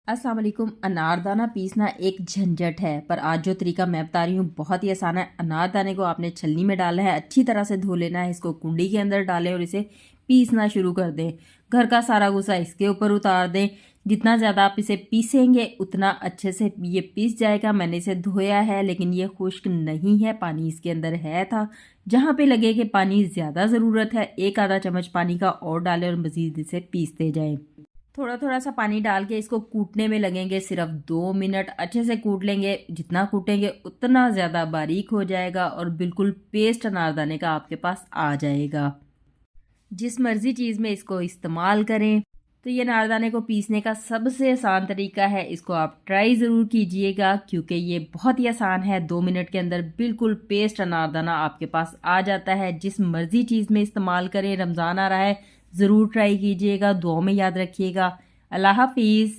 अस्सलाम वालेकुम। अनारदाना पीसना एक झंझट है, पर आज जो तरीका मैं बता रही हूँ बहुत ही आसान है। अनारदाने को आपने छलनी में डालना है, अच्छी तरह से धो लेना है, इसको कुंडी के अंदर डालें और इसे पीसना शुरू कर दें। घर का सारा गुस्सा इसके ऊपर उतार दें। जितना ज़्यादा आप इसे पीसेंगे उतना अच्छे से ये पीस जाएगा। मैंने इसे धोया है लेकिन ये खुश्क नहीं है, पानी इसके अंदर है था। जहाँ पे लगे कि पानी ज़्यादा ज़रूरत है, एक आधा चम्मच पानी का और डालें और मज़ीद इसे पीसते जाएं। थोड़ा थोड़ा सा पानी डाल के इसको कूटने में लगेंगे सिर्फ 2 मिनट। अच्छे से कूट लेंगे, जितना कूटेंगे उतना ज़्यादा बारीक हो जाएगा और बिल्कुल पेस्ट अनारदाने का आपके पास आ जाएगा। जिस मर्ज़ी चीज़ में इसको इस्तेमाल करें। तो ये अनारदाने को पीसने का सबसे आसान तरीका है, इसको आप ट्राई ज़रूर कीजिएगा क्योंकि ये बहुत ही आसान है। 2 मिनट के अंदर बिल्कुल पेस्ट अनारदाना आपके पास आ जाता है। जिस मर्ज़ी चीज़ में इस्तेमाल करें, रमज़ान आ रहा है, ज़रूर ट्राई कीजिएगा। दुआओं में याद रखिएगा। अल्लाह हाफिज़।